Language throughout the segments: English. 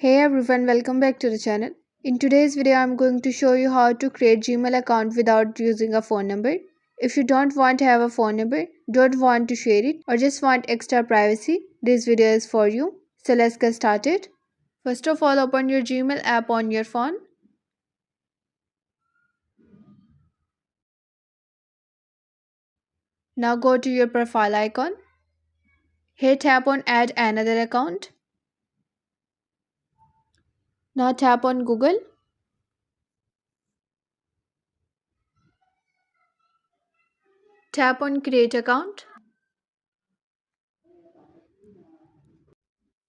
Hey everyone, welcome back to the channel. In today's video, I'm going to show you how to create Gmail account without using a phone number. If you don't want to have a phone number, don't want to share it, or just want extra privacy, this video is for you. So let's get started. First of all, open your Gmail app on your phone. Now go to your profile icon. Here tap on add another account. Now tap on Google. Tap on create account.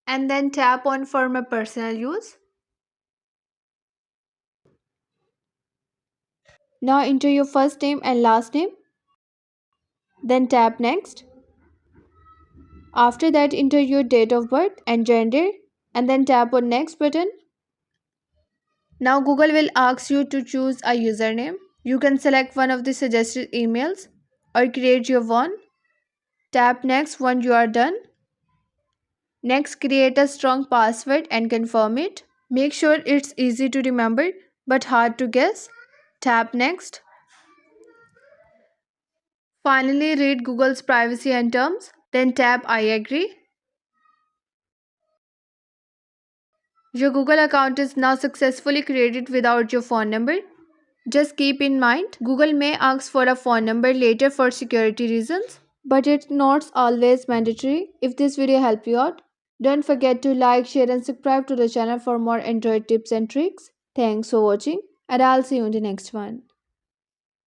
And then tap on for my personal use. Now enter your first name and last name. Then tap next. After that, enter your date of birth and gender and then tap on next button. Now Google will ask you to choose a username. You can select one of the suggested emails or create your one. Tap next when you are done. Next, create a strong password and confirm it. Make sure it's easy to remember but hard to guess. Tap next. Finally, read Google's privacy and terms. Then tap I agree. Your Google account is now successfully created without your phone number. Just keep in mind, Google may ask for a phone number later for security reasons, but it's not always mandatory. If this video helped you out, don't forget to like, share and subscribe to the channel for more Android tips and tricks. Thanks for watching and I'll see you in the next one.